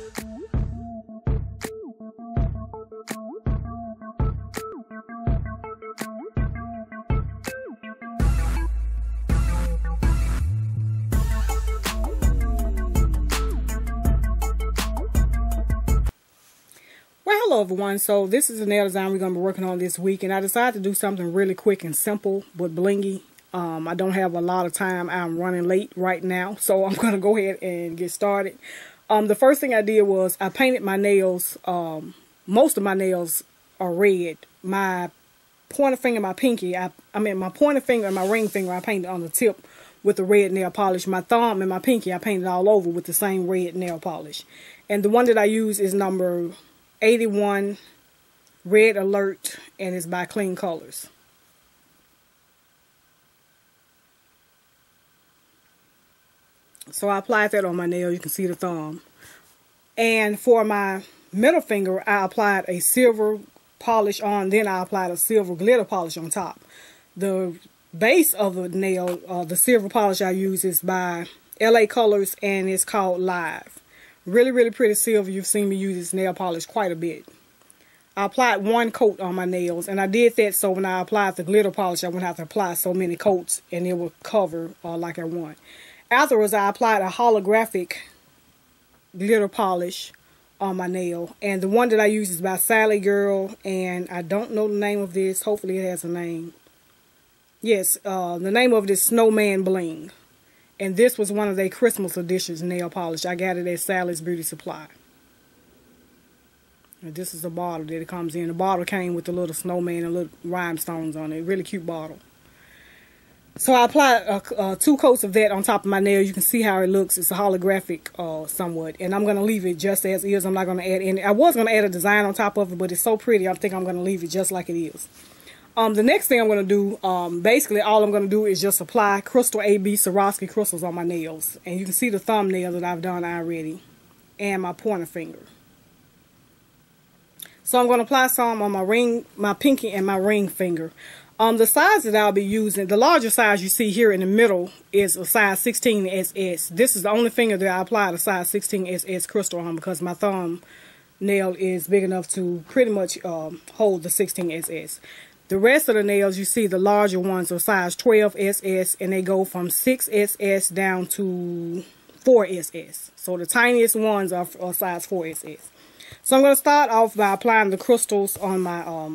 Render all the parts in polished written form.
Well, hello everyone. So this is the nail design we're going to be working on this week, and I decided to do something really quick and simple but blingy. I don't have a lot of time. I'm running late right now, so I'm going to go ahead and get started. The first thing I did was I painted my nails. Most of my nails are red. My pointer finger, my pinky, my pointer finger and my ring finger, I painted on the tip with the red nail polish. My thumb and my pinky, I painted all over with the same red nail polish. And the one that I use is number 81 Red Alert, and it's by Clean Colors. So I applied that on my nail. You can see the thumb. And for my middle finger, I applied a silver polish on, then I applied a silver glitter polish on top. The base of the nail, the silver polish I use is by LA Colors, and it's called Live. Really, really pretty silver. You've seen me use this nail polish quite a bit. I applied one coat on my nails, and I did that so when I applied the glitter polish, I wouldn't have to apply so many coats, and it would cover like I want. Afterwards, I applied a holographic glitter polish on my nail, and the one that I use is by Sally Girl, and I don't know the name of this. Hopefully it has a name. Yes, the name of it is Snowman Bling. And this was one of their Christmas editions nail polish. I got it at Sally's Beauty Supply. And this is the bottle that it comes in. The bottle came with the little snowman and little rhinestones on it. Really cute bottle. So I applied 2 coats of that on top of my nail. You can see how it looks. It's a holographic somewhat. And I'm going to leave it just as is. I'm not going to add any. I was going to add a design on top of it, but it's so pretty. I think I'm going to leave it just like it is. The next thing I'm going to do, basically all I'm going to do is just apply Crystal AB Swarovski crystals on my nails. And you can see the thumbnail that I've done already. And my pointer finger. So I'm going to apply some on my ring, my pinky and my ring finger. The size that I'll be using, the larger size you see here in the middle is a size 16 SS. This is the only finger that I applied a size 16 SS crystal on because my thumb nail is big enough to pretty much hold the 16 SS. The rest of the nails, you see the larger ones are size 12 SS, and they go from 6 SS down to 4 SS. So the tiniest ones are size 4 SS. So I'm going to start off by applying the crystals on my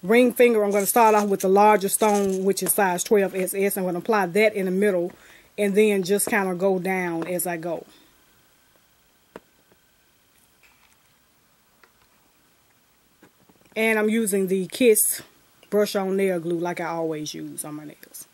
ring finger. I'm going to start off with the larger stone, which is size 12 SS. I'm going to apply that in the middle, and then just kind of go down as I go. And I'm using the Kiss brush on nail glue like I always use on my nails.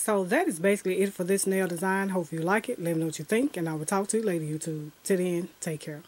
So that is basically it for this nail design. Hope you like it. Let me know what you think, and I will talk to you later, YouTube. Till then, take care.